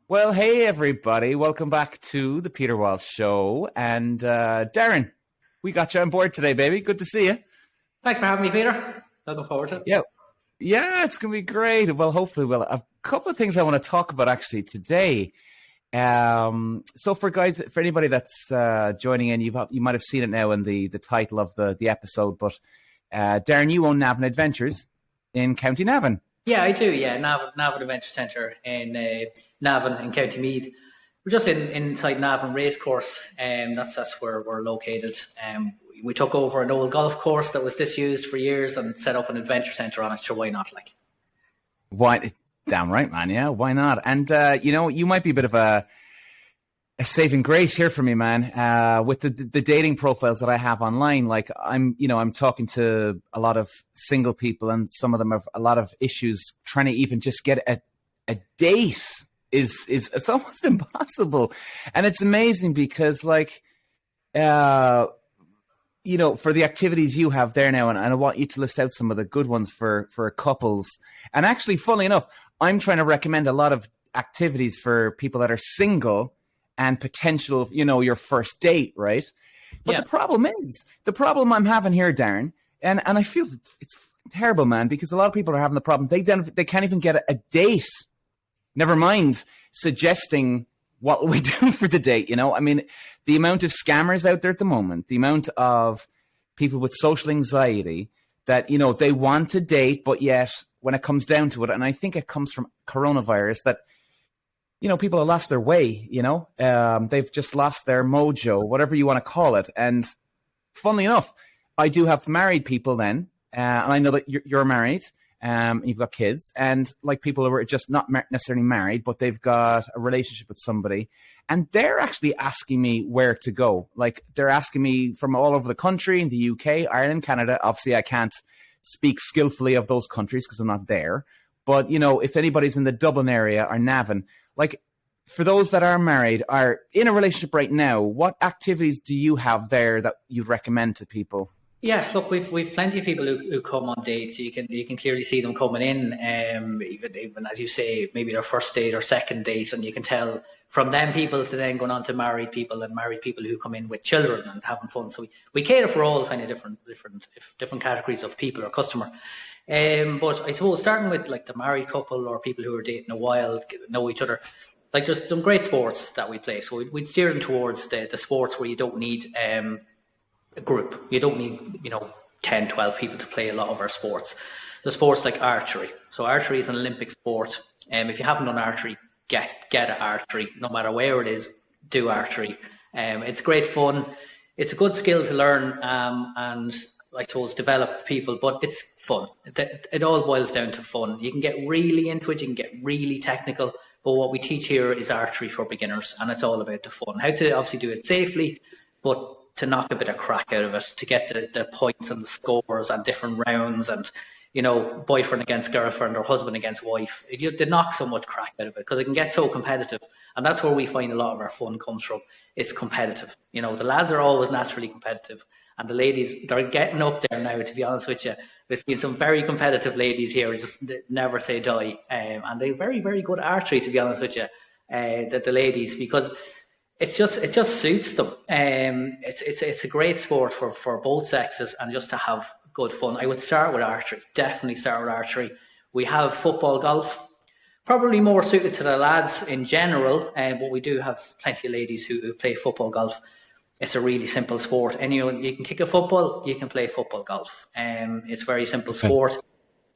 Well, hey, everybody. Welcome back to the Peter Walsh Show. And Darren, we got you on board today, baby. Good to see you. Thanks for having me, Peter. Looking forward to it. Yeah, it's going to be great. Well, hopefully we'll have a couple of things I want to talk about actually today. So for anybody that's joining in, you might have seen it now in the title of the episode, but Darren, you own Navan Adventures in County Navan. Yeah, I do. Yeah, Navan Adventure Centre in Navan in County Meath. We're just inside Navan Racecourse, and that's where we're located. We took over an old golf course that was disused for years and set up an adventure centre on it. Sure, why not? Why? Damn right, man. Yeah, why not? And you might be a bit of a saving grace here for me, man. With the dating profiles that I have online, like I'm talking to a lot of single people, and some of them have a lot of issues trying to even just get a date. It's almost impossible, and it's amazing because for the activities you have there now, and I want you to list out some of the good ones for couples. And actually, funnily enough, I'm trying to recommend a lot of activities for people that are single and potential, your first date, right? But The problem I'm having here, Darren, and I feel it's terrible, man, because a lot of people are having the problem. They can't even get a date. Never mind suggesting what we do for the date, I mean, the amount of scammers out there at the moment, the amount of people with social anxiety that, they want to date, but yet when it comes down to it, and I think it comes from coronavirus, that people have lost their way, they've just lost their mojo, whatever you want to call it. And funnily enough, I do have married people then, and I know that you're married, you've got kids, and like people who are just not necessarily married, but they've got a relationship with somebody, and they're actually asking me where to go. Like they're asking me from all over the country, in the UK, Ireland, Canada. Obviously, I can't speak skillfully of those countries because I'm not there. But, if anybody's in the Dublin area or Navan, like for those that are married, are in a relationship right now, what activities do you have there that you'd recommend to people? Yeah, look, we've plenty of people who come on dates. You can clearly see them coming in, even as you say, maybe their first date or second date, and you can tell from them people to then going on to married people, and married people who come in with children and having fun. So we cater for all kind of different categories of people or customer. But I suppose starting with like the married couple or people who are dating a while, know each other, like there's some great sports that we play. So we'd steer them towards the sports where you don't need a group. You don't need 10, 12 people to play a lot of our sports. The sports like archery. So archery is an Olympic sport. If you haven't done archery, get at archery. No matter where it is, do archery. It's great fun. It's a good skill to learn, and I suppose develop people, but it's fun. It all boils down to fun. You can get really into it, you can get really technical, but what we teach here is archery for beginners, and it's all about the fun. How to obviously do it safely, but to knock a bit of crack out of it, to get the points and the scores and different rounds, and boyfriend against girlfriend or husband against wife. They knock so much crack out of it because it can get so competitive, and that's where we find a lot of our fun comes from. It's competitive. The lads are always naturally competitive, and the ladies, they're getting up there now, to be honest with you. There's been some very competitive ladies here who just never say die, and they're very, very good at archery, to be honest with you, the ladies, because it just suits them. It's a great sport for both sexes, and just to have good fun. I would start with archery. Definitely start with archery. We have football golf, probably more suited to the lads in general, but we do have plenty of ladies who play football golf. It's a really simple sport. Anyone, you can kick a football, you can play football golf. It's a very simple sport.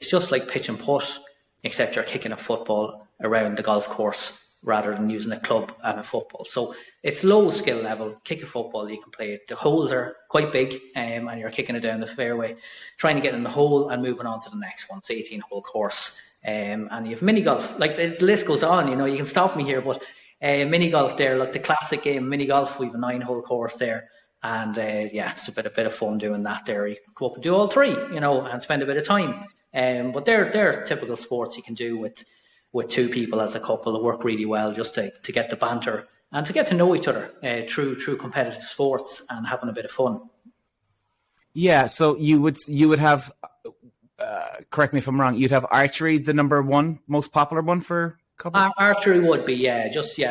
It's just like pitch and putt, except you're kicking a football around the golf course rather than using a club and a football. So it's low skill level. Kick a football, you can play it. The holes are quite big, and you're kicking it down the fairway, trying to get in the hole and moving on to the next one. It's 18-hole course. And you have mini golf. Like the list goes on, you can stop me here, but mini golf there, like the classic game mini golf, we have a 9-hole course there. And it's a bit of fun doing that there. You can go up and do all three, and spend a bit of time. But they're typical sports you can do with two people as a couple that work really well, just to get the banter and to get to know each other through competitive sports and having a bit of fun. Yeah, so you would have, correct me if I'm wrong, you'd have archery, the number one most popular one for couples? Archery would be,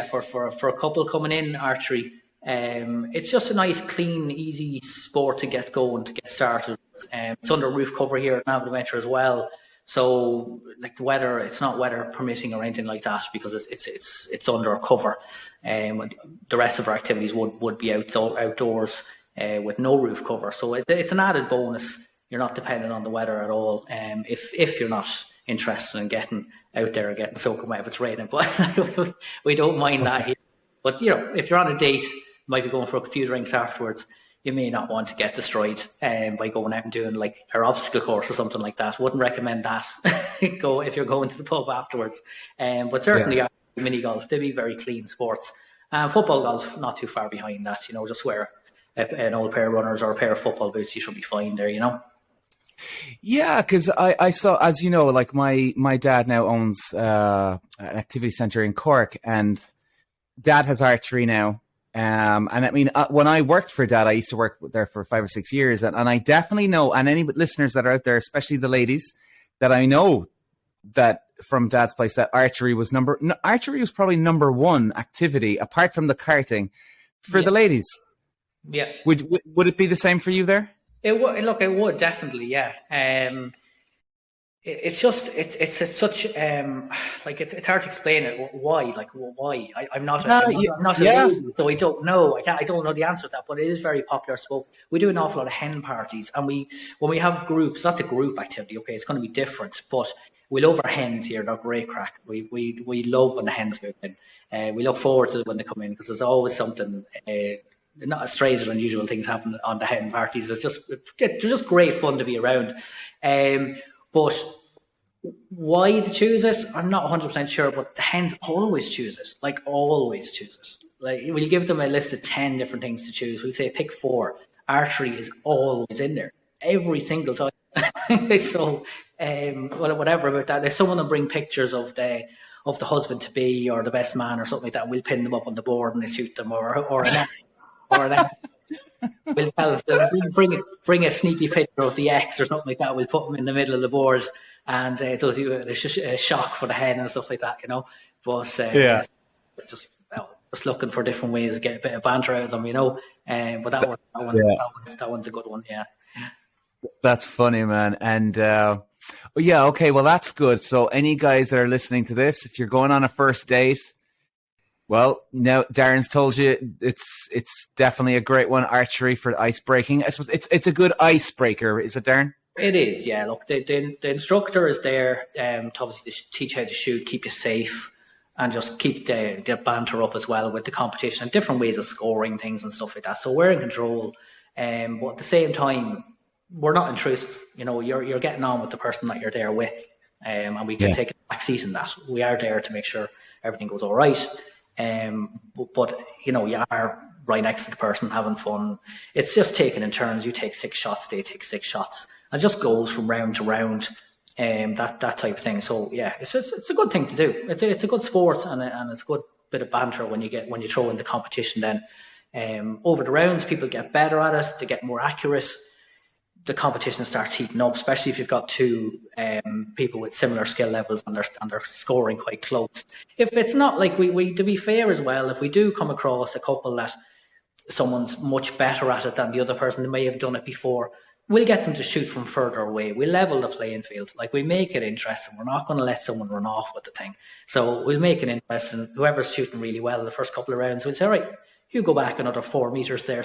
for a couple coming in, archery. It's just a nice, clean, easy sport to get going, to get started. It's under roof cover here at Navan Adventure as well. So, like the weather, it's not weather permitting or anything like that because it's under a cover. The rest of our activities would be outdoors with no roof cover. So it's an added bonus. You're not dependent on the weather at all. If you're not interested in getting out there and getting soaking wet if it's raining, but we don't mind that here. But if you're on a date, might be going for a few drinks afterwards, you may not want to get destroyed by going out and doing like our obstacle course or something like that. Wouldn't recommend that. Go if you're going to the pub afterwards. But certainly mini golf, they'd be very clean sports. Football golf, not too far behind that. Just wear an old pair of runners or a pair of football boots, you should be fine there. Yeah, because I saw, as you know, like my dad now owns an activity centre in Cork, and Dad has archery now. And I mean, when I worked for Dad, I used to work there for 5 or 6 years, and I definitely know, and any listeners that are out there, especially the ladies, that I know that from Dad's place, that archery was probably number one activity apart from the karting for the ladies. Yeah. Would it be the same for you there? It would definitely, yeah. It's just it's such like it's hard to explain it. Why? I'm not a lady, so I don't know. I don't know the answer to that, but it is very popular. So we do an awful lot of hen parties, and when we have groups, that's a group activity. Okay, it's going to be different, but we love our hens here. They're great crack. We love when the hens move in. We look forward to when they come in because there's always something. Not as strange or unusual things happen on the hen parties. They're just great fun to be around. But why they choose it, I'm not 100% sure, but the hens always choose it. Like, always choose it. Like, we'll give them a list of 10 different things to choose. We'll say pick 4. Archery is always in there. Every single time. So, whatever about that. If someone will bring pictures of the husband-to-be or the best man or something like that, we'll pin them up on the board and they shoot them or we'll tell them, bring a sneaky picture of the ex or something like that. We'll put them in the middle of the board, and there's a shock for the hen and stuff like that, But just looking for different ways to get a bit of banter out of them, But that one's a good one, yeah. That's funny, man. And okay, well that's good. So any guys that are listening to this, if you're going on a first date. Well, now Darren's told you it's definitely a great one, archery for ice breaking. I suppose it's a good icebreaker, is it, Darren? It is, yeah. Look, the instructor is there to obviously teach how to shoot, keep you safe, and just keep the banter up as well with the competition and different ways of scoring things and stuff like that. So we're in control, but at the same time, we're not intrusive. You're getting on with the person that you're there with, and we can take a back seat in that. We are there to make sure everything goes all right. But you are right next to the person having fun. It's just taking in turns. You take 6 shots, they take 6 shots, and it just goes from round to round. That type of thing. So yeah, it's a good thing to do. It's a good sport and it's a good bit of banter when you throw in the competition. Then over the rounds, people get better at it. They get more accurate. The competition starts heating up, especially if you've got 2 people with similar skill levels and they're scoring quite close. If it's not like we to be fair as well, if we do come across a couple that someone's much better at it than the other person, they may have done it before, we'll get them to shoot from further away. We level the playing field. Like, we make it interesting. We're not going to let someone run off with the thing. So we'll make it interesting. Whoever's shooting really well in the first couple of rounds, we'll say, all right, you go back another 4 meters there.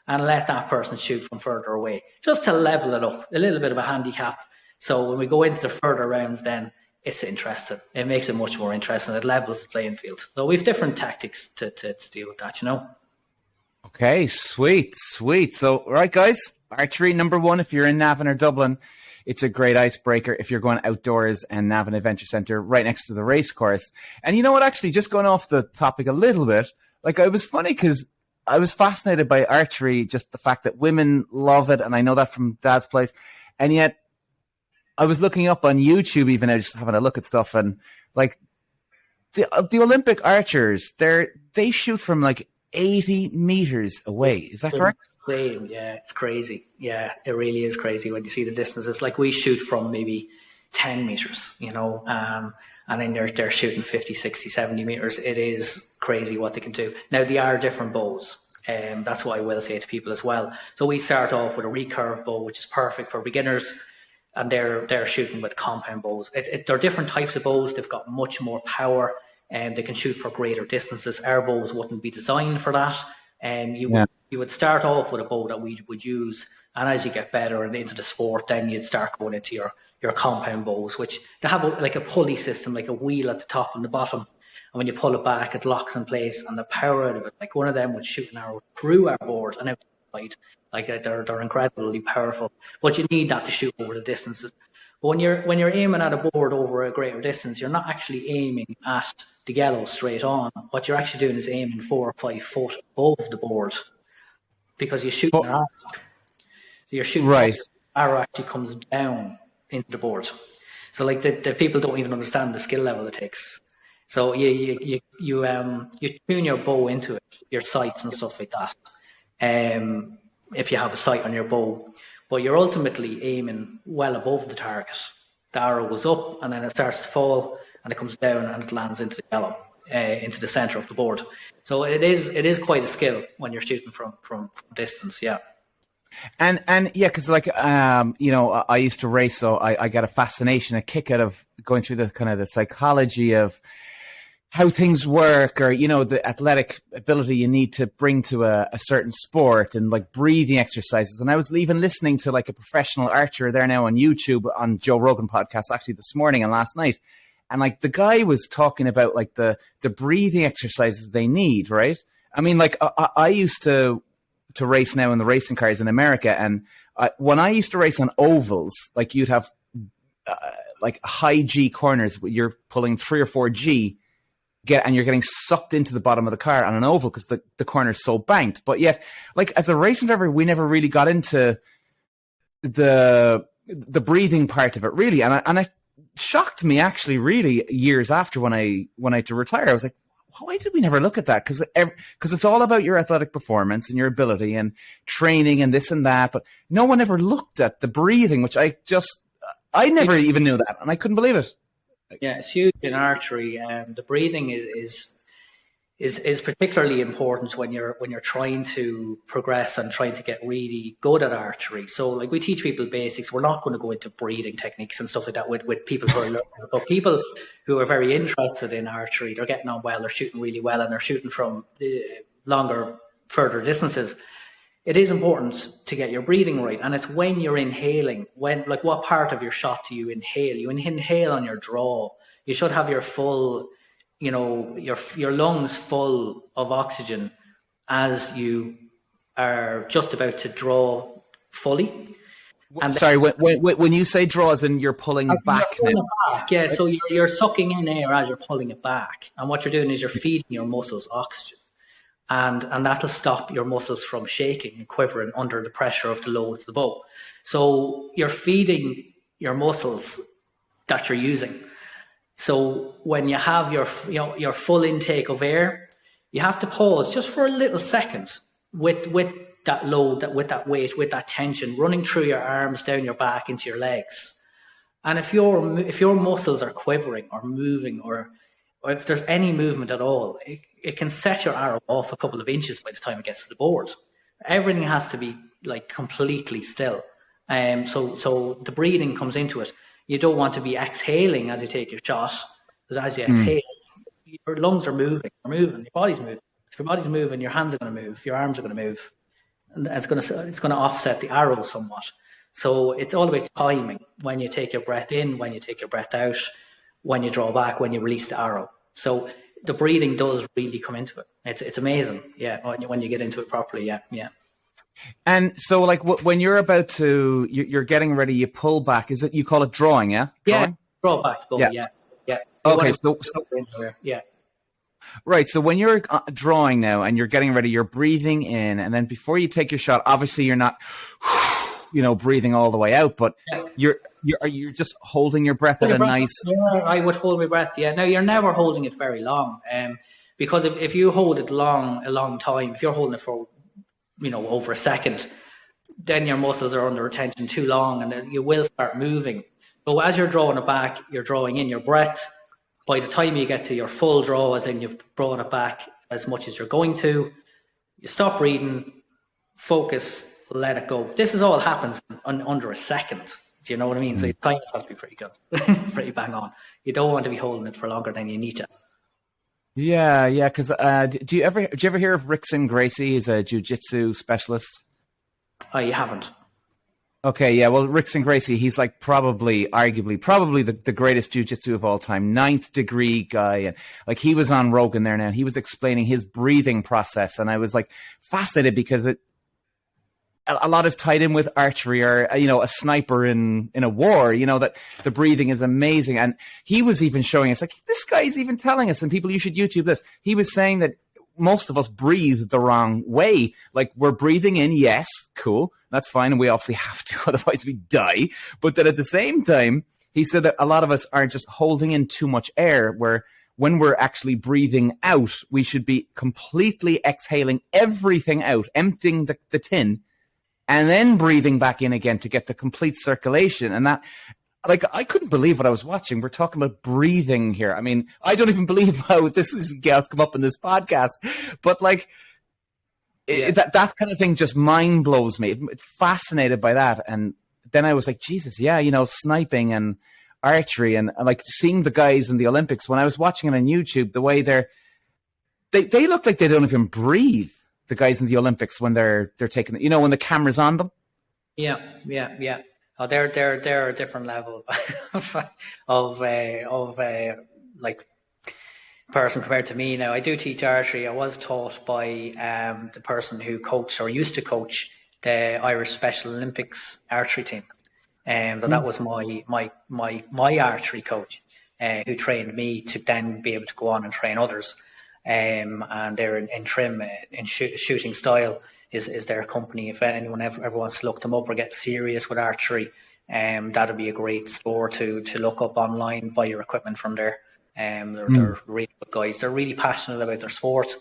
And let that person shoot from further away, just to level it up, a little bit of a handicap. So when we go into the further rounds, then it's interesting. It makes it much more interesting. It levels the playing field. So we have different tactics to deal with that, Okay, sweet. So, all right, guys, archery number 1 if you're in Navan or Dublin. It's a great icebreaker if you're going outdoors, and Navan Adventure Centre right next to the race course. And you know what, actually, just going off the topic a little bit, like, it was funny because I was fascinated by archery, just the fact that women love it, and I know that from Dad's place. And yet, I was looking up on YouTube, even just having a look at stuff, and like the Olympic archers, they shoot from like 80 meters away. Is that correct? Yeah, it's crazy. Yeah, it really is crazy when you see the distances. Like, we shoot from maybe 10 meters, and then they're shooting 50, 60, 70 meters. It is crazy what they can do. Now, they are different bows. That's what I will say to people as well. So we start off with a recurve bow, which is perfect for beginners, and they're shooting with compound bows. They're different types of bows. They've got much more power, and they can shoot for greater distances. Our bows wouldn't be designed for that. You would start off with a bow that we would use, and as you get better and into the sport, then you'd start going into your compound bows, which they have like a pulley system, like a wheel at the top and the bottom. And when you pull it back, it locks in place, and the power out of it, like one of them would shoot an arrow through our board and outside. Like they're incredibly powerful. But you need that to shoot over the distances. But when you're aiming at a board over a greater distance, you're not actually aiming at the yellow straight on. What you're actually doing is aiming 4 or 5 foot above the board, because you shoot an arrow. So you're shooting right. The arrow actually comes down into the board. So like the people don't even understand the skill level it takes. So you tune your bow into it, your sights and stuff like that. If you have a sight on your bow, but you're ultimately aiming well above the target. The arrow goes up, and then it starts to fall, and it comes down, and it lands into the yellow, into the center of the board. So it is quite a skill when you're shooting from distance. Yeah. And yeah, because like I used to race, so I got a fascination, a kick out of going through the kind of the psychology of how things work, or the athletic ability you need to bring to a certain sport, and like breathing exercises. And I was even listening to like a professional archer there now on YouTube on Joe Rogan podcast actually this morning and last night, and like the guy was talking about like the breathing exercises they need, right? I mean, like I used to race now in the racing cars in America, and when I used to race on ovals, like you'd have like high G corners, you're pulling 3 or 4 G. And you're getting sucked into the bottom of the car on an oval because the corner is so banked. But yet, like as a racing driver, we never really got into the breathing part of it, really. And it shocked me actually, really, years after when I had to retire. I was like, why did we never look at that? Because it's all about your athletic performance and your ability and training and this and that. But no one ever looked at the breathing, which I never even knew that, and I couldn't believe it. Yeah, it's huge in archery. The breathing is particularly important when you're trying to progress and trying to get really good at archery. So like we teach people basics. We're not going to go into breathing techniques and stuff like that with people who are learning. But people who are very interested in archery, they're getting on well, they're shooting really well, and they're shooting from longer, further distances. It is important to get your breathing right, and it's when you're inhaling. Like what part of your shot do you inhale? You inhale on your draw. You should have your full, your lungs full of oxygen as you are just about to draw fully. And sorry, when you say draw, as in you're pulling back now. Back, yeah. So you're sucking in air as you're pulling it back, and what you're doing is you're feeding your muscles oxygen. And that'll stop your muscles from shaking and quivering under the pressure of the load of the bow. So you're feeding your muscles that you're using. So when you have your full intake of air, you have to pause just for a little second with that load, with that weight, with that tension running through your arms, down your back, into your legs. And if your muscles are quivering or moving, or if there's any movement at all, it can set your arrow off a couple of inches by the time it gets to the board. Everything has to be like completely still. So the breathing comes into it. You don't want to be exhaling as you take your shot, because as you exhale, your lungs are moving, your body's moving. If your body's moving, your hands are going to move, your arms are going to move, and it's going to offset the arrow somewhat. So it's all about timing, when you take your breath in, when you take your breath out, when you draw back, when you release the arrow. So the breathing does really come into it. It's amazing, yeah, when you get into it properly, yeah. And so, like, when you're about to, you're getting ready, you pull back. Is it, you call it drawing, yeah? Drawing? Yeah, draw back, yeah. Okay, so yeah. Right, so when you're drawing now and you're getting ready, you're breathing in, and then before you take your shot, obviously you're not, breathing all the way out, but you're just holding your breath at a nice. Yeah, I would hold my breath. Yeah, now you're never holding it very long, because if you hold it a long time, if you're holding it for over a second, then your muscles are under tension too long, and then you will start moving. So as you're drawing it back, you're drawing in your breath. By the time you get to your full draw, as in you've drawn it back as much as you're going to, you stop breathing, focus, let it go. This is all happens under a second. Do you know what I mean? So your time has to be pretty good, pretty bang on. You don't want to be holding it for longer than you need to. Yeah. Because do you ever hear of Rickson Gracie? He's a jiu-jitsu specialist. You haven't. Okay, yeah. Well, Rickson Gracie, he's like arguably the greatest jiu-jitsu of all time, 9th degree guy, and like he was on Rogan there now. And he was explaining his breathing process, and I was like fascinated because a lot is tied in with archery or a sniper in a war. That the breathing is amazing, and he was even showing us like this guy's even telling us, and people, you should YouTube this. He was saying that most of us breathe the wrong way. Like we're breathing in, yes, cool, that's fine, and we obviously have to, otherwise we die. But then at the same time, he said that a lot of us are just holding in too much air, where when we're actually breathing out, we should be completely exhaling everything out, emptying the tin, and then breathing back in again to get the complete circulation. And that, like, I couldn't believe what I was watching. We're talking about breathing here. I mean, I don't even believe how this has come up in this podcast, but like that kind of thing just mind blows me. Fascinated by that. And then I was like, Jesus, yeah, sniping and archery and like seeing the guys in the Olympics, when I was watching it on YouTube, the way they look like they don't even breathe, the guys in the Olympics, when they're taking, when the camera's on them. Yeah. Oh, they're a different level of like person compared to me. Now I do teach archery. I was taught by the person who coached or used to coach the Irish Special Olympics archery team, and that was my archery coach, who trained me to then be able to go on and train others. And they're in Trim, in Shooting Style is their company. If anyone ever wants to look them up or get serious with archery, that'd be a great store to look up online, buy your equipment from there. They're really good guys. They're really passionate about their sport.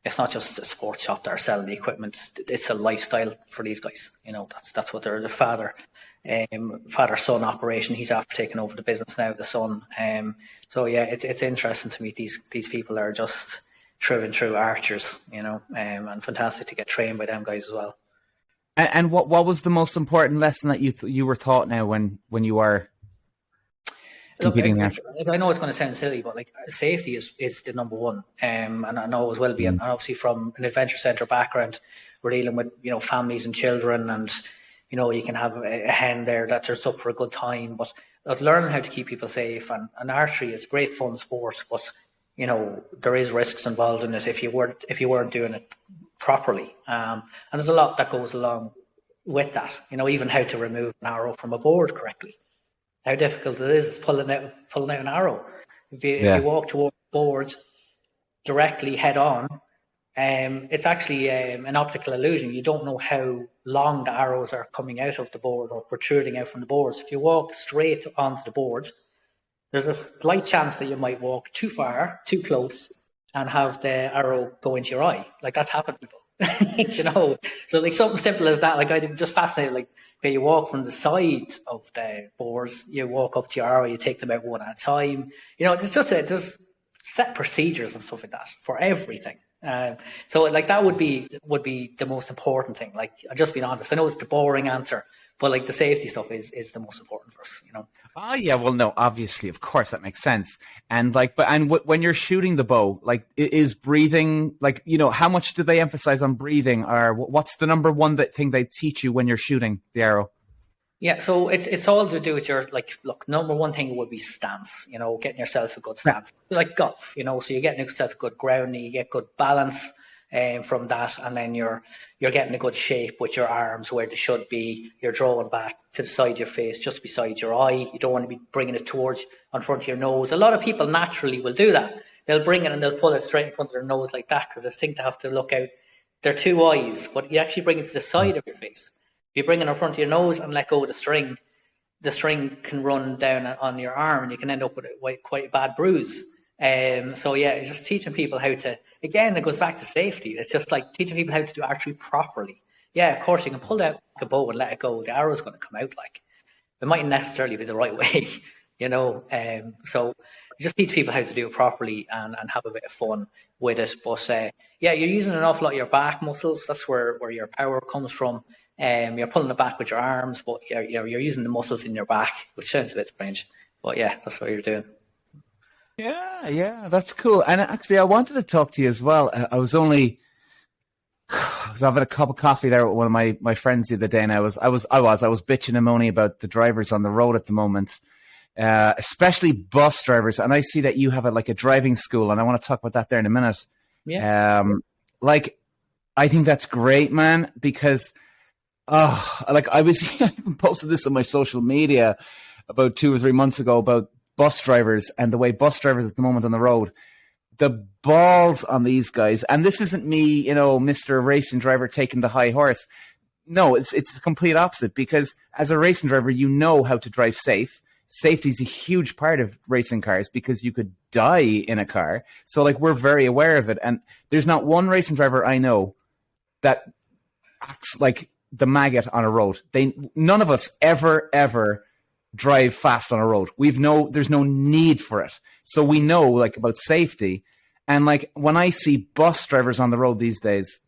It's not just a sports shop that are selling the equipment. It's a lifestyle for these guys. That's what they're. The father-son operation. He's after taking over the business now, the son. So yeah, it's interesting to meet these people are just true and true archers, and fantastic to get trained by them guys as well. And what was the most important lesson that you were taught now when you are competing? Look, I know it's going to sound silly, but like safety is the number one, and I know as well. And obviously from an adventure centre background, we're dealing with families and children, and you can have a hen there that just up for a good time, but learning how to keep people safe. And archery is a great fun sport, but there is risks involved in it if you weren't doing it properly. And there's a lot that goes along with that. Even how to remove an arrow from a board correctly. How difficult it is pulling out an arrow. If you walk towards boards directly head on, it's actually an optical illusion. You don't know how long the arrows are coming out of the board or protruding out from the boards. If you walk straight onto the board, there's a slight chance that you might walk too far, too close, and have the arrow go into your eye. Like that's happened to people. So like something simple as that. Like I'm just fascinated. Like okay, you walk from the side of the boards, you walk up to your arrow, you take them out one at a time. There's set procedures and stuff like that for everything. So like that would be the most important thing. Like I'm just being honest. I know it's the boring answer, but like the safety stuff is the most important for us. Oh yeah, well no, obviously, of course, that makes sense. And like, when you're shooting the bow, like is breathing, like how much do they emphasize on breathing, or what's the number one thing they teach you when you're shooting the arrow? Yeah, so it's all to do with your number one thing would be stance, getting yourself a good stance. Like golf, so you're getting yourself a good grounding, you get good balance from that, and then you're getting a good shape with your arms where they should be. You're drawing back to the side of your face, just beside your eye. You don't want to be bringing it towards in front of your nose. A lot of people naturally will do that. They'll bring it and they'll pull it straight in front of their nose like that because they think they have to look out their two eyes, but you actually bring it to the side of your face. If you bring it in front of your nose and let go of the string can run down on your arm and you can end up with quite a bad bruise. So yeah, it's just teaching people how to, again, it goes back to safety. It's just like teaching people how to do archery properly. Yeah, of course you can pull out a bow and let it go. The arrow's going to come out it mightn't necessarily be the right way, you know. So you just teach people how to do it properly and have a bit of fun with it. But yeah, you're using an awful lot of your back muscles. That's where your power comes from. You're pulling it back with your arms, but you're using the muscles in your back, which sounds a bit strange. But yeah, that's what you're doing. Yeah, that's cool. And actually, I wanted to talk to you as well. I was having a cup of coffee there with one of my friends the other day, and I was bitching and moaning about the drivers on the road at the moment, especially bus drivers. And I see that you have a driving school, and I want to talk about that there in a minute. Yeah. I think that's great, man, because I even posted this on my social media about 2 or 3 months ago about bus drivers and the way bus drivers at the moment on the road, the balls on these guys. And this isn't me, Mr. Racing driver taking the high horse. No, it's the complete opposite, because as a racing driver, you know how to drive safe. Safety is a huge part of racing cars because you could die in a car. So we're very aware of it. And there's not one racing driver I know that acts like the maggot on a road. None of us ever drive fast on a road. There's no need for it. So we know about safety. And when I see bus drivers on the road these days,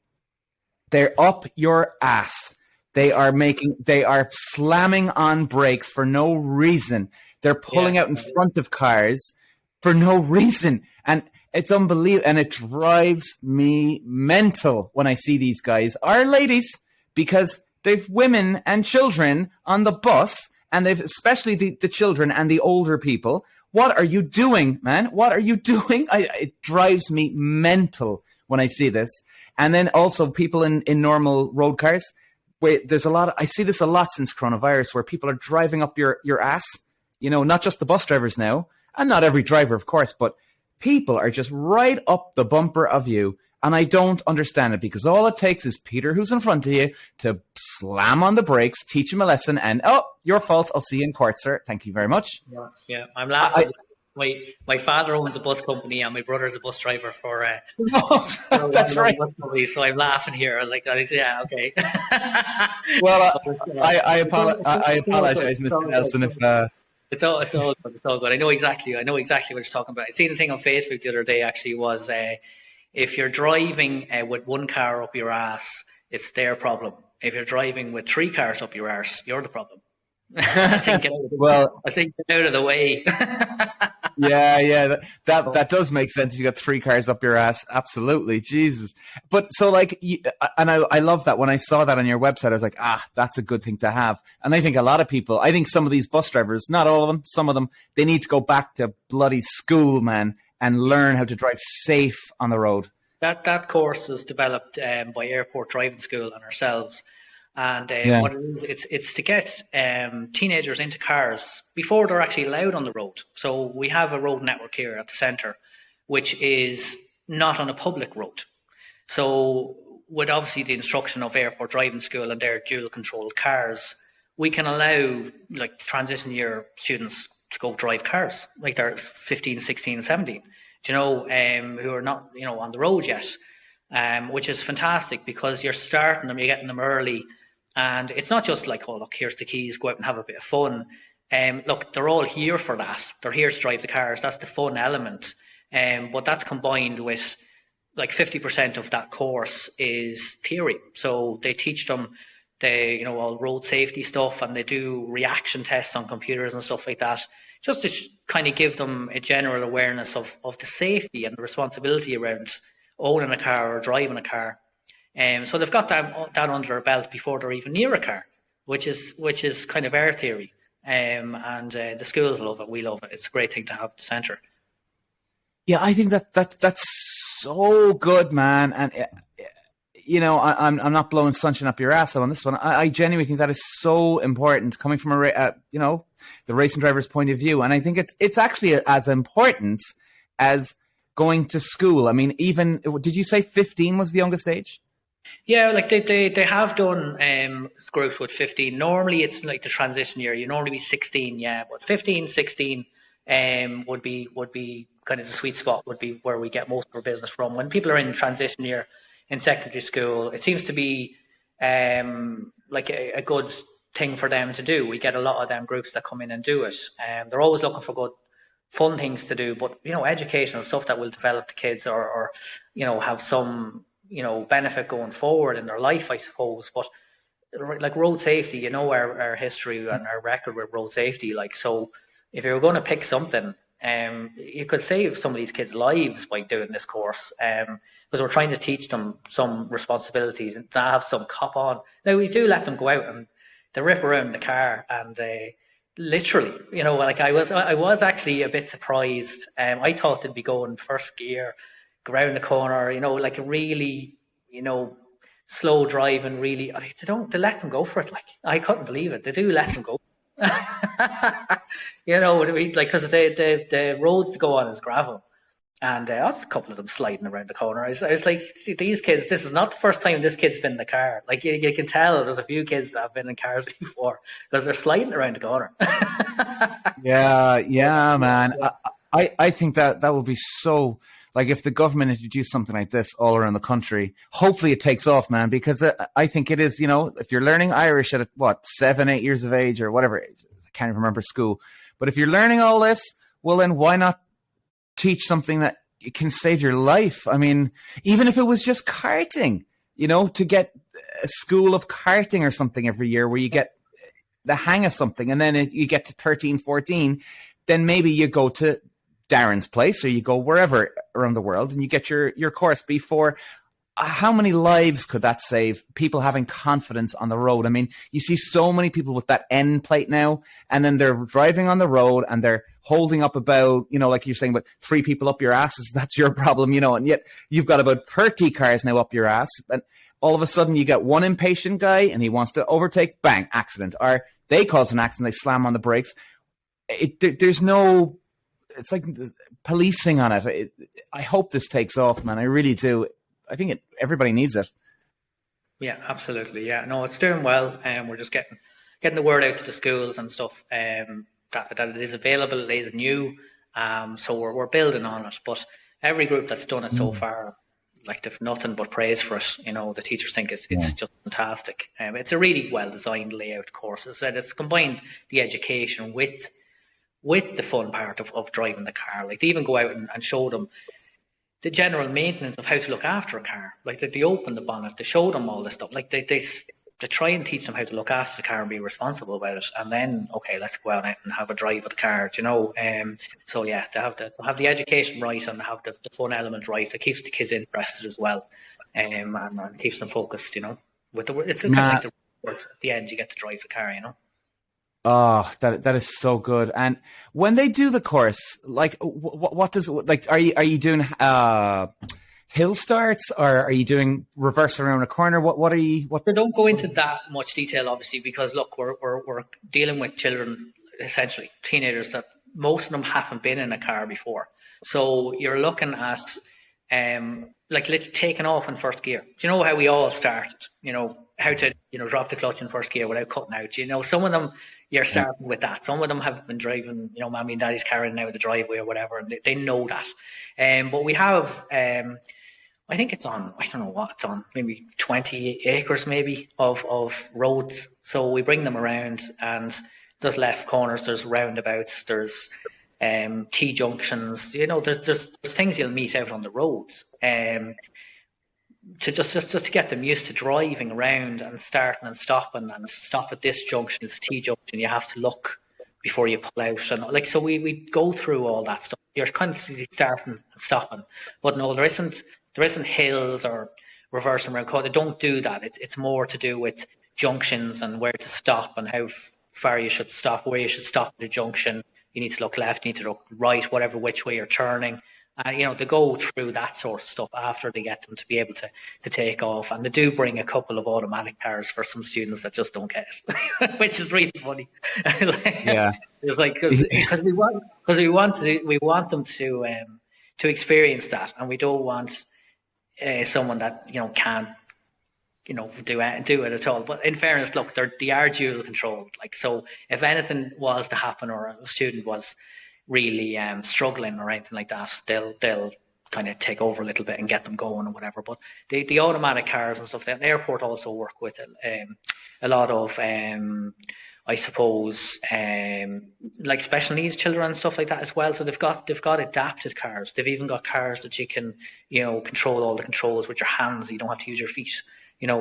they're up your ass. They are slamming on brakes for no reason. They're pulling out in front of cars for no reason. And it's unbelievable. And it drives me mental when I see these guys, or ladies, because they've women and children on the bus, and they've especially the children and the older people. What are you doing, man? What are you doing? It drives me mental when I see this. And then also people in normal road cars, where I see this a lot since coronavirus, where people are driving up your ass, not just the bus drivers now, and not every driver, of course, but people are just right up the bumper of you. And I don't understand it, because all it takes is Peter, who's in front of you, to slam on the brakes, teach him a lesson, and, your fault, I'll see you in court, sir. Thank you very much. Yeah. I'm laughing. My father owns a bus company, and my brother's a bus driver for that's right. Bus company, so I'm laughing here like that. Yeah, okay. Well, I apologize, Mr. Nelson, if... It's all good. I know exactly what you're talking about. I seen the thing on Facebook the other day, actually, was... if you're driving with one car up your ass, it's their problem. If you're driving with 3 cars up your arse, you're the problem. I think get out of the way. Yeah. That does make sense. You got 3 cars up your ass. Absolutely. Jesus. But so and I love that. When I saw that on your website, I was like, that's a good thing to have. And I think I think some of these bus drivers, not all of them, some of them, they need to go back to bloody school, man, and learn how to drive safe on the road. That course was developed by Airport Driving School and ourselves. And what it is, it's to get teenagers into cars before they're actually allowed on the road. So we have a road network here at the centre, which is not on a public road. So with obviously the instruction of Airport Driving School and their dual controlled cars, we can allow transition year students to go drive cars, they're 15, 16, 17, who are not, on the road yet, which is fantastic, because you're starting them, you're getting them early. And it's not just look, here's the keys, go out and have a bit of fun. Look, they're all here for that. They're here to drive the cars. That's the fun element. But that's combined with 50% of that course is theory. So they teach them all road safety stuff, and they do reaction tests on computers and stuff like that, just to kind of give them a general awareness of the safety and the responsibility around owning a car or driving a car. So they've got that under their belt before they're even near a car, which is kind of our theory. And the schools love it. We love it. It's a great thing to have at the centre. Yeah, I think that's so good, man. And I'm not blowing sunshine up your ass on this one. I genuinely think that is so important, coming from the racing driver's point of view. And I think it's actually as important as going to school. I mean, even, did you say 15 was the youngest age? Yeah, they have done groups with 15. Normally it's the transition year. You normally be 16, yeah, but 15, 16 would be kind of the sweet spot, would be where we get most of our business from. When people are in transition year in secondary school, it seems to be a good thing for them to do. We get a lot of them groups that come in and do it. They're always looking for good, fun things to do, but educational stuff that will develop the kids, or have some benefit going forward in their life, I suppose. But like road safety, our history and our record with road safety. Like, so if you were going to pick something, you could save some of these kids' lives by doing this course. Because we're trying to teach them some responsibilities and to have some cop on. Now, we do let them go out and they rip around the car, and literally, like I was actually a bit surprised. I thought they'd be going first gear, go around the corner, like really, slow driving. Really, they let them go for it. Like, I couldn't believe it. They do let them go. Because the roads to go on is gravel. And I was a couple of them sliding around the corner. I was like, see, these kids, this is not the first time this kid's been in the car. Like, you can tell there's a few kids that have been in cars before because they're sliding around the corner. yeah, man. I think that would be so, like, if the government introduced something like this all around the country, hopefully it takes off, man, because I think it is, if you're learning Irish at, 7, 8 years of age or whatever age, I can't even remember school. But if you're learning all this, well, then why not teach something that can save your life? I mean, even if it was just karting, to get a school of karting or something every year where you get the hang of something, and then you get to 13, 14, then maybe you go to Darren's place or you go wherever around the world and you get your course before. How many lives could that save? People having confidence on the road. I mean, you see so many people with that N plate now, and then they're driving on the road and they're holding up about, like you're saying, about 3 people up your asses. That's your problem, and yet you've got about 30 cars now up your ass. And all of a sudden you get one impatient guy and he wants to overtake, bang, accident. Or they cause an accident, they slam on the brakes. There's no, it's like policing on it. I hope this takes off, man. I really do. I think everybody needs it. Yeah, absolutely. Yeah, no, it's doing well, and we're just getting the word out to the schools and stuff. That it is available, it is new. So we're building on it. But every group that's done it so far, like, they've nothing but praise for it. The teachers think it's just fantastic. It's a really well designed layout course. As I said, it's combined the education with the fun part of driving the car. Like, they even go out and show them the general maintenance of how to look after a car. Like, they open the bonnet, they show them all this stuff. Like, they try and teach them how to look after the car and be responsible about it. And then, okay, let's go out and have a drive with the car, So yeah, they have the education right, and they have the fun element right. It keeps the kids interested as well, and keeps them focused, it's kind of like the works at the end, you get to drive the car, Oh, that is so good. And when they do the course, like, what does, like, are you doing hill starts, or are you doing reverse around a corner? What are you? We don't go into that much detail, obviously, because look, we're dealing with children, essentially teenagers, that most of them haven't been in a car before. So you're looking at like taking off in first gear. Do you know how we all started? How to drop the clutch in first gear without cutting out. Some of them, you're starting with that. Some of them have been driving, mommy and daddy's car in and out of the driveway or whatever, and they know that. But we have, I think it's on, I don't know what it's on, maybe 20 acres maybe of roads. So we bring them around, and there's left corners, there's roundabouts, there's T-junctions. There's things you'll meet out on the roads. To just to get them used to driving around and starting and stopping, and stop at this junction, it's a T-junction, you have to look before you pull out, and so we go through all that stuff. You're constantly starting and stopping, but no, there isn't hills or reversing around corners. They don't do that. It's more to do with junctions and where to stop and how far you should stop, where you should stop at the junction. You need to look left, you need to look right, whatever which way you're turning. They go through that sort of stuff after they get them to be able to take off. And they do bring a couple of automatic cars for some students that just don't get it, which is really funny. Yeah, it's like because we want them to experience that, and we don't want someone that can't do it at all. But in fairness, look, they are dual controlled. Like, so if anything was to happen, or a student was really struggling or anything like that, they'll kind of take over a little bit and get them going or whatever. But the automatic cars and stuff, the airport also work with a lot of, I suppose, like special needs children and stuff like that as well. So they've got adapted cars. They've even got cars that you can, control all the controls with your hands. You don't have to use your feet.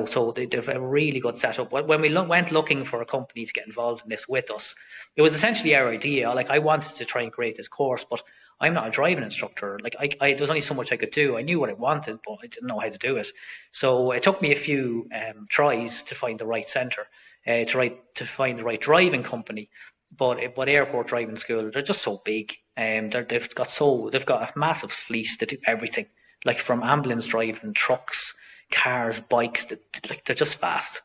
So they've a really good setup. When we went looking for a company to get involved in this with us, it was essentially our idea. Like, I wanted to try and create this course, but I'm not a driving instructor. Like, there was only so much I could do. I knew what I wanted, but I didn't know how to do it. So it took me a few tries to find the right centre, to find the right driving company. But airport driving school, they're just so big. They've got a massive fleet that do everything, like from ambulance driving, trucks, cars, bikes. They're just fast,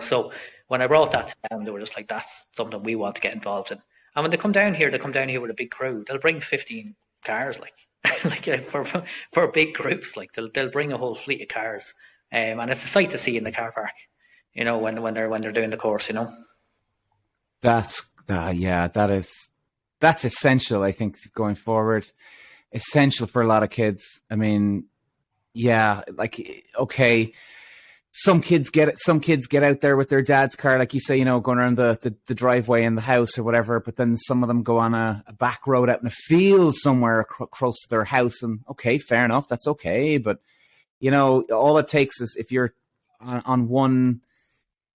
So when I brought that to them, they were just like, "That's something we want to get involved in." And when they come down here with a big crew. They'll bring 15 cars, for big groups. Like, they'll bring a whole fleet of cars, and it's a sight to see in the car park. When they're doing the course. That's that's essential. I think going forward, essential for a lot of kids. I mean, yeah, like, okay. Some kids get it. Some kids get out there with their dad's car, like you say, going around the driveway in the house or whatever. But then some of them go on a back road out in a field somewhere close to their house. And okay, fair enough, that's okay. But all it takes is if you're on one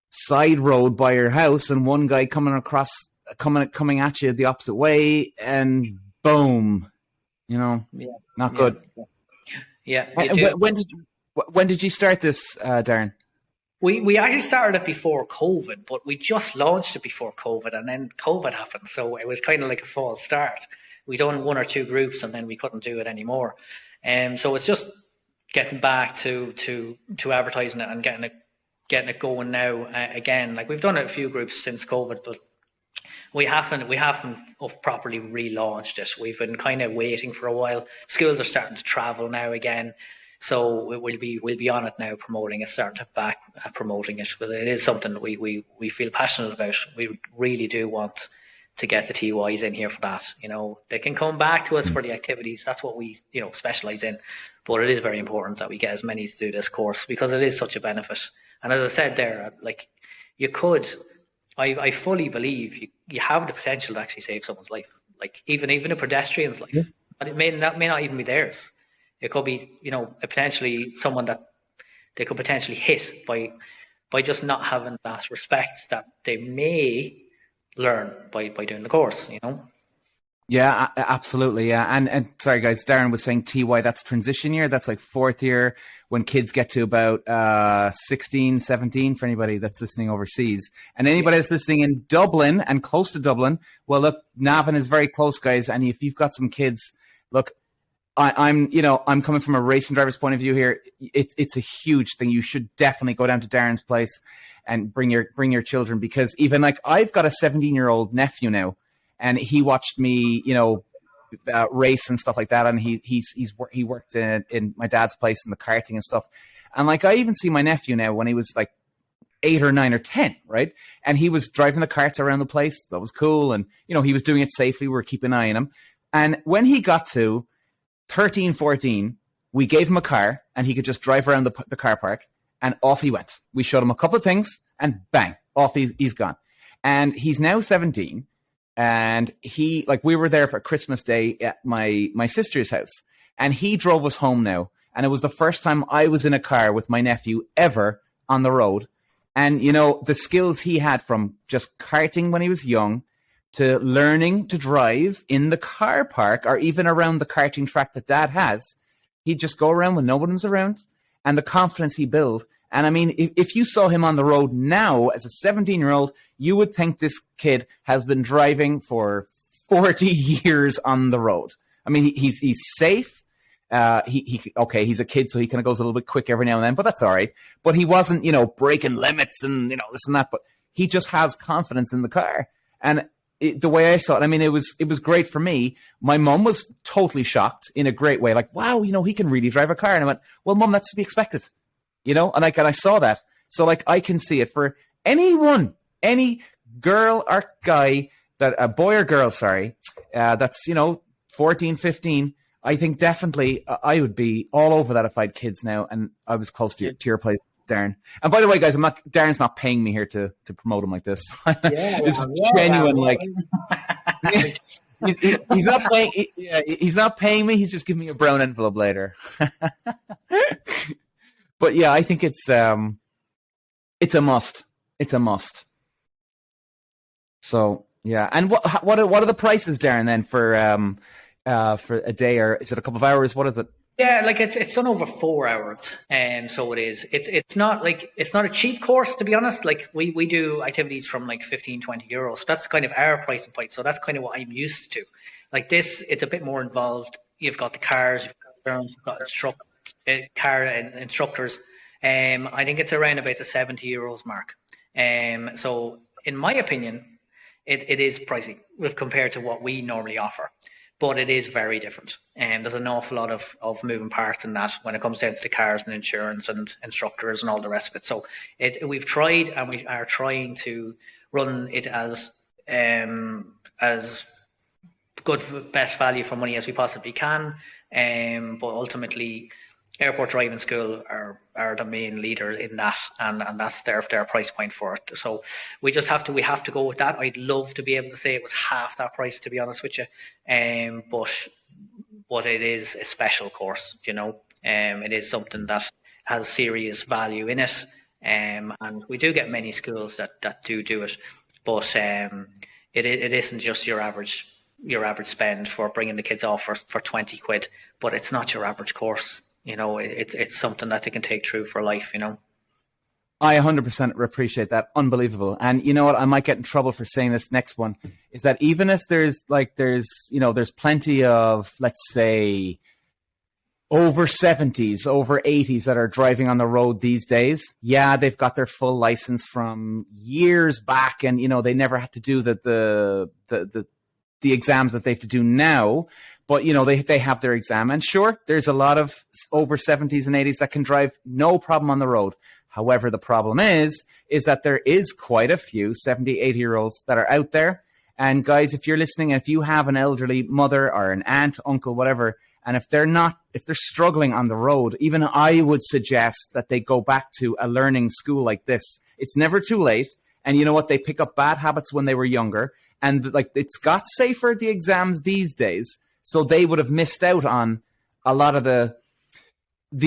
side road by your house and one guy coming at you the opposite way, and boom, not good. Yeah. When did you start this, Darren? We actually started it before COVID, but we just launched it before COVID, and then COVID happened. So it was kind of like a false start. We done one or two groups, and then we couldn't do it anymore. So it's just getting back to advertising it and getting it going now again. Like, we've done a few groups since COVID, but we haven't properly relaunched it. We've been kind of waiting for a while. Schools are starting to travel now again. So we'll be on it now, promoting it, starting back promoting it. But it is something that we feel passionate about. We really do want to get the TYs in here for that. They can come back to us for the activities. That's what we specialize in. But it is very important that we get as many to do this course, because it is such a benefit. And as I said there, like, I fully believe you have the potential to actually save someone's life. Like, even a pedestrian's life. Yeah. And it may not even be theirs. It could be, potentially someone that they could potentially hit by just not having that respect that they may learn by doing the course, Yeah, absolutely. Yeah. And sorry, guys, Darren was saying TY, that's transition year. That's like fourth year, when kids get to about 16, 17, for anybody that's listening overseas. And anybody that's listening in Dublin and close to Dublin, well, look, Navan is very close, guys. And if you've got some kids, look, I'm coming from a racing driver's point of view here. It's a huge thing. You should definitely go down to Darren's place and bring your children, because even like, I've got a 17-year-old nephew now, and he watched me, race and stuff like that. And he worked in my dad's place in the karting and stuff. And like, I even see my nephew now when he was like 8 or 9 or 10, right? And he was driving the karts around the place. That was cool. And, he was doing it safely. We were keeping an eye on him. And when he got to 13, 14, we gave him a car and he could just drive around the car park, and off he went. We showed him a couple of things and bang, off he's gone. And he's now 17, and we were there for Christmas Day at my sister's house, and he drove us home now. And it was the first time I was in a car with my nephew ever on the road. And, the skills he had from just karting when he was young to learning to drive in the car park, or even around the karting track that Dad has, he'd just go around when no one was around, and the confidence he built. And I mean, if you saw him on the road now as a 17-year-old, you would think this kid has been driving for 40 years on the road. I mean, he's safe. He's a kid, so he kind of goes a little bit quick every now and then, but that's all right. But he wasn't, breaking limits and, this and that, but he just has confidence in the car. And the way I saw it, I mean, it was great for me. My mom was totally shocked in a great way. Like, wow, he can really drive a car. And I went, well, Mom, that's to be expected, and I saw that. So like, I can see it for anyone, any girl or guy, that a boy or girl, sorry, that's, 14, 15. I think definitely I would be all over that if I had kids now and I was close to your place, Darren. And by the way, guys, Darren's not paying me here to promote him like this. This is genuine, like he's not paying. He's not paying me. He's just giving me a brown envelope later. But yeah, I think it's a must. It's a must. So yeah, and what are the prices, Darren? Then for a day, or is it a couple of hours? What is it? Yeah, like it's done over 4 hours, and so it is. It's not a cheap course, to be honest. Like we do activities from like 15-20 euros. So that's kind of our price point. So that's kind of what I'm used to. Like this, it's a bit more involved. You've got the cars, you've got car instructors. I think it's around about the 70 euros mark. So in my opinion, it is pricey compared to what we normally offer. But it is very different. And there's an awful lot of moving parts in that when it comes down to the cars and insurance and instructors and all the rest of it. So we've tried, and we are trying to run it as good, best value for money as we possibly can. But ultimately, Airport Driving School are the main leader in that, and that's their price point for it. So we have to go with that. I'd love to be able to say it was half that price, to be honest with you. But it is a special course, you know. It is something that has serious value in it. And we do get many schools that do it, but it isn't just your average spend for bringing the kids off for 20 quid, but it's not your average course. You know, it's something that they can take through for life, you know. I 100% appreciate that. Unbelievable. And you know what? I might get in trouble for saying this next one, is that even if there's plenty of, let's say, over 70s, over 80s that are driving on the road these days. Yeah, they've got their full license from years back, and, you know, they never had to do the exams that they have to do now. But, you know, they have their exam. And sure, there's a lot of over 70s and 80s that can drive no problem on the road. However, the problem is that there is quite a few 70, 80-year-olds that are out there. And guys, if you're listening, if you have an elderly mother or an aunt, uncle, whatever, and if they're struggling on the road, even I would suggest that they go back to a learning school like this. It's never too late. And you know what? They pick up bad habits when they were younger. And like, it's got safer, the exams these days. So they would have missed out on a lot of the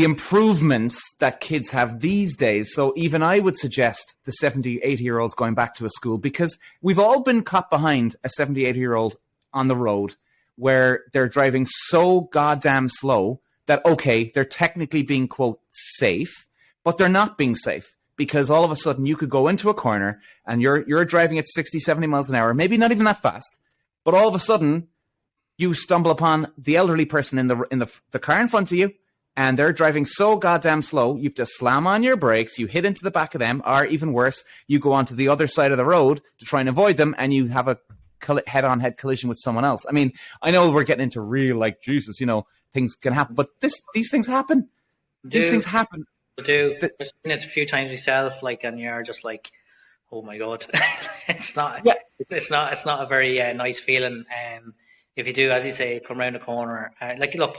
improvements that kids have these days. So even I would suggest the 70, 80-year-olds going back to a school, because we've all been caught behind a 70, 80-year-old on the road where they're driving so goddamn slow that, okay, they're technically being, quote, safe, but they're not being safe, because all of a sudden you could go into a corner and you're driving at 60, 70 miles an hour, maybe not even that fast, but all of a sudden you stumble upon the elderly person in the car in front of you, and they're driving so goddamn slow, you have to slam on your brakes, you hit into the back of them, or even worse, you go onto the other side of the road to try and avoid them, and you have a head-on-head collision with someone else. I mean, I know we're getting into real, like, Jesus, you know, things can happen, but these things happen. These things happen. I've seen it a few times myself, like, and you're just like, oh my God. It's not a very nice feeling. If you do, as you say, come around the corner, like, look,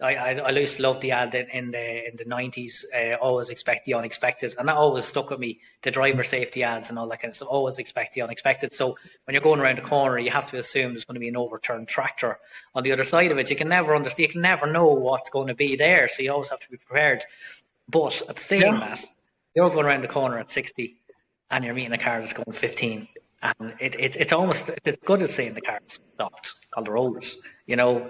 I used to love the ad in the 90s, always expect the unexpected, and that always stuck with me, the driver safety ads and all that kind of stuff, always expect the unexpected. So when you're going around the corner, you have to assume there's going to be an overturned tractor on the other side of it. You can never know what's going to be there, so you always have to be prepared. But at the same that, you're going around the corner at 60 and you're meeting a car that's going 15. And it's good as saying the car's stopped on the roads, you know.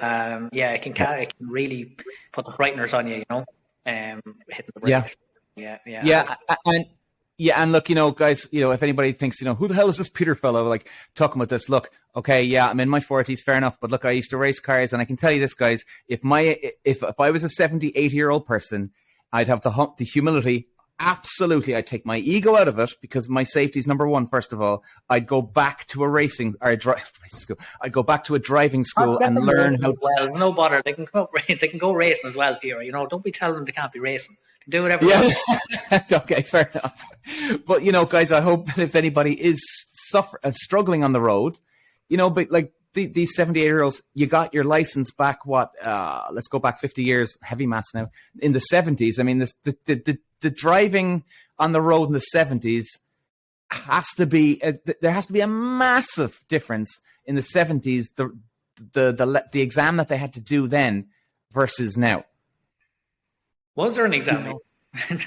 It can really put the frighteners on you, you know. Hitting the brakes. And look, you know, guys, you know, if anybody thinks, you know, who the hell is this Peter fellow like talking about this? Look, okay, yeah, I'm in my 40s, fair enough, but look, I used to race cars, and I can tell you this, guys, if I was a 70, 80-year-old person, I'd have the humility. Absolutely, I'd take my ego out of it, because my safety is number one. First of all, I'd go back to a school. I'd go back to a driving school and learn how. Well, no bother. They can go racing as well, Peter. You know, don't be telling them they can't be racing. They can do whatever. Yeah. Okay, fair enough. But you know, guys, I hope that if anybody is struggling on the road, you know, but like, these 78-year-olds, you got your license back, let's go back 50 years, heavy maths now, in the 70s. I mean, the driving on the road in the 70s has to be, there has to be a massive difference in the 70s, the exam that they had to do then versus now. Was there an exam?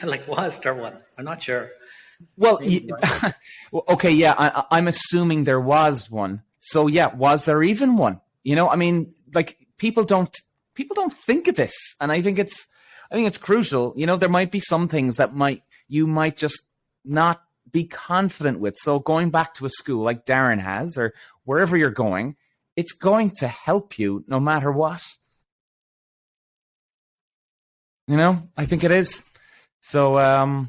Like, was there one? I'm not sure. Well, okay, yeah, I'm assuming there was one. So yeah, was there even one? You know, I mean, like people don't think of this, and I think it's crucial. You know, there might be some things that you might just not be confident with. So going back to a school like Darren has, or wherever you're going, it's going to help you no matter what. You know, I think it is. So,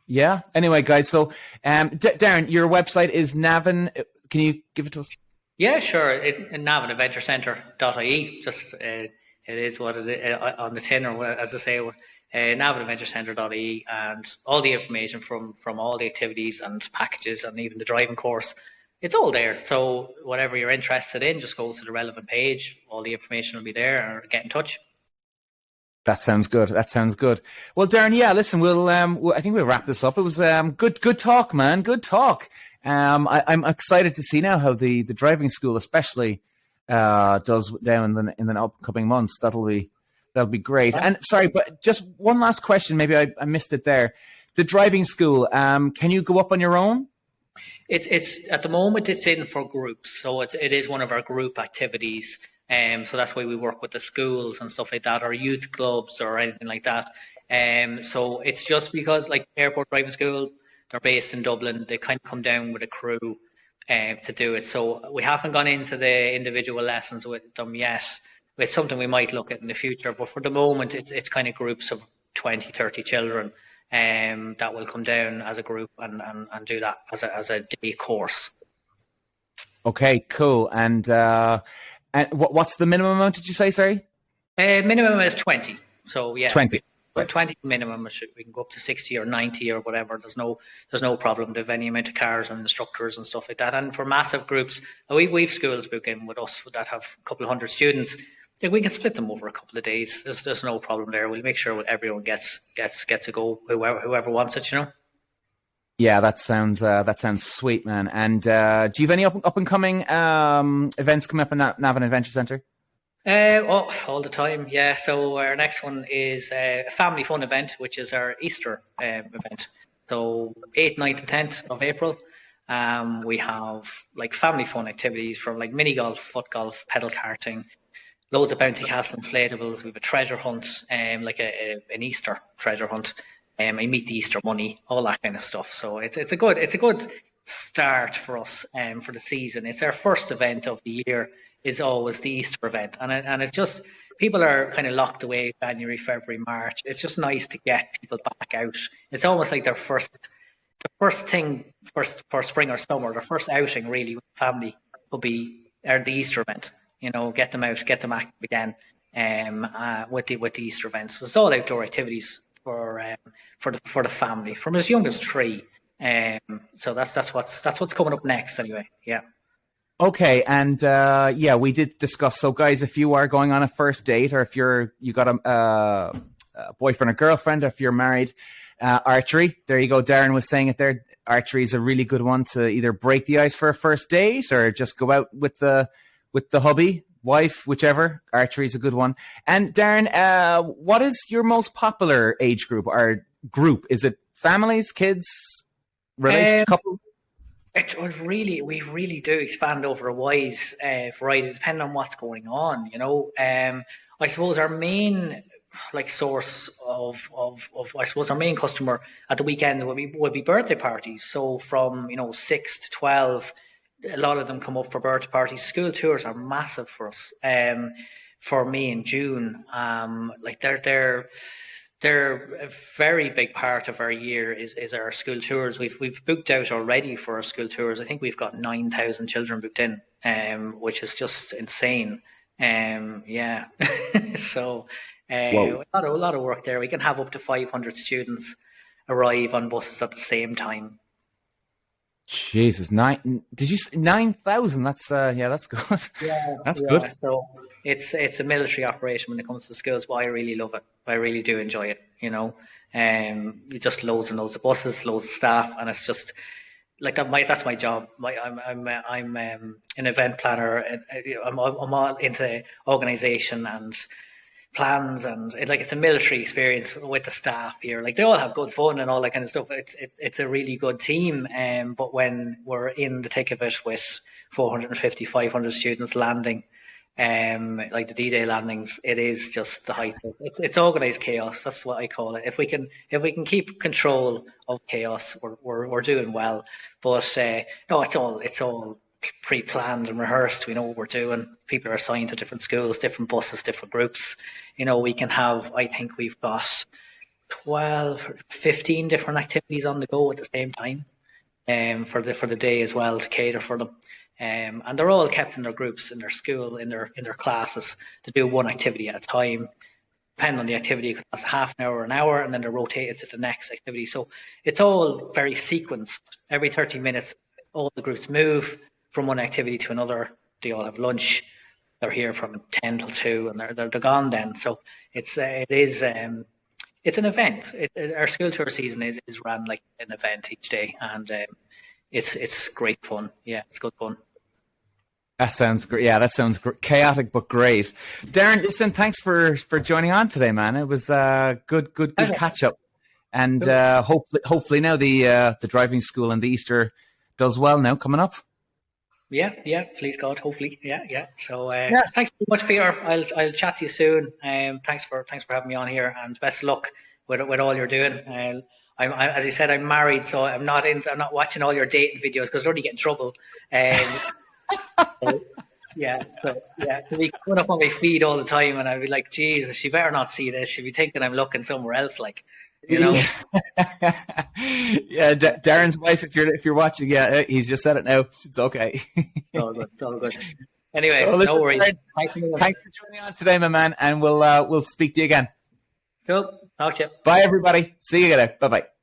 yeah. Anyway, guys. So, Darren, your website is Navan. Can you give it to us? Yeah, sure. navanadventurecentre.ie. Just it is what it is on the tin, or as I say, navanadventurecentre.ie, and all the information from all the activities and packages, and even the driving course. It's all there. So whatever you're interested in, just go to the relevant page. All the information will be there, or get in touch. That sounds good. Well, Darren, yeah, listen, I think we'll wrap this up. It was good talk, man. Good talk. I'm excited to see now how the driving school, especially, does down in the upcoming months. That'll be great. And sorry, but just one last question. Maybe I missed it there. The driving school, can you go up on your own? It's at the moment it's in for groups, so it is one of our group activities. So that's why we work with the schools and stuff like that, or youth clubs or anything like that. So it's just because, like, Airport Driving School, they're based in Dublin. They kind of come down with a crew to do it. So we haven't gone into the individual lessons with them yet. It's something we might look at in the future. But for the moment, it's kind of groups of 20, 30 children that will come down as a group and do that as a day course. Okay, cool. And what's the minimum amount, did you say, sorry? Minimum is 20. So, yeah. 20. 20 minimum. We can go up to 60 or 90 or whatever. There's no problem. They have any amount of cars and instructors and stuff like that. And for massive groups, we've schools book in with us that have a couple of hundred students. We can split them over a couple of days. There's no problem there. We'll make sure everyone gets to go, whoever wants it, you know. Yeah, that sounds sweet, man. And do you have any up and coming events coming up in Navan Adventure Centre? All the time, yeah. So our next one is a family fun event, which is our Easter event. So 8th, 9th and 10th of April. We have like family fun activities from like mini golf, foot golf, pedal karting, loads of bouncy castle inflatables. We have a treasure hunt, like an Easter treasure hunt. I meet the Easter bunny, all that kind of stuff. So it's a good start for us for the season. It's our first event of the year. Is always the Easter event, and it's just people are kind of locked away January, February, March. It's just nice to get people back out. It's almost like the first thing for spring or summer. Their first outing really with family will be the Easter event. You know, get them out, get them active again, with the Easter event. So it's all outdoor activities for the family from as young as 3. So that's what's coming up next anyway. Yeah. Okay, and yeah, we did discuss. So, guys, if you are going on a first date, or if you got a boyfriend or girlfriend, or if you're married, archery. There you go. Darren was saying it there. Archery is a really good one to either break the ice for a first date, or just go out with the hubby, wife, whichever. Archery is a good one. And Darren, what is your most popular age group or group? Is it families, kids, couples? We really do expand over a wide variety, depending on what's going on. You know, I suppose our main source of I suppose our main customer at the weekend would be birthday parties. So from 6 to 12, a lot of them come up for birthday parties. School tours are massive for us. For May and June, they're a very big part of our year is our school tours. We've booked out already for our school tours. I think we've got 9,000 children booked in, which is just insane. Yeah. So a lot of work there. We can have up to 500 students arrive on buses at the same time. Jesus, did you say 9,000? That's that's good. Yeah, That's yeah. good. So it's a military operation when it comes to schools, but I really love it. I really do enjoy it. You just loads and loads of buses, loads of staff, and it's just like that. That's my job. I'm an event planner. I'm all into organisation and plans, and it's a military experience with the staff here. Like, they all have good fun and all that kind of stuff. It's a really good team. But when we're in the thick of it with 450, 500 students landing, like the D-Day landings, it is just the height of it's organized chaos. That's what I call it. If we can keep control of chaos, we're doing well. But no, it's all pre-planned and rehearsed. We know what we're doing. People are assigned to different schools, different buses, different groups. We can have, I think we've got 12, 15 different activities on the go at the same time, for the day as well, to cater for them. And they're all kept in their groups, in their school, in their classes, to do one activity at a time. Depending on the activity, it could last half an hour, and then they're rotated to the next activity. So it's all very sequenced. Every 30 minutes, all the groups move from one activity to another. They all have lunch. They're here from 10 till 2, and they're gone then. So it's an event. Our school tour season is run like an event each day, and it's great fun. Yeah, it's good fun. That sounds great. Yeah, that sounds chaotic but great. Darren, listen, thanks for joining on today, man. It was good catch up, and hopefully now the driving school and the Easter does well now coming up. Yeah, please God, hopefully. Yeah. So thanks very much, Peter. I'll chat to you soon. Thanks for having me on here, and best of luck with all you're doing. As you said, I'm married, so I'm not watching all your dating videos because I already get in trouble. So it'll be coming up on my feed all the time, and I'll be like, Jesus, she better not see this. She'll be thinking I'm looking somewhere else, Yeah, Darren's wife, if you're watching, he's just said it now. It's okay. It's all good. Anyway, well, no worries. Darren, thanks for joining on today, my man, and we'll speak to you again. Cool. Talk to you. Bye, everybody. See you later. Bye-bye.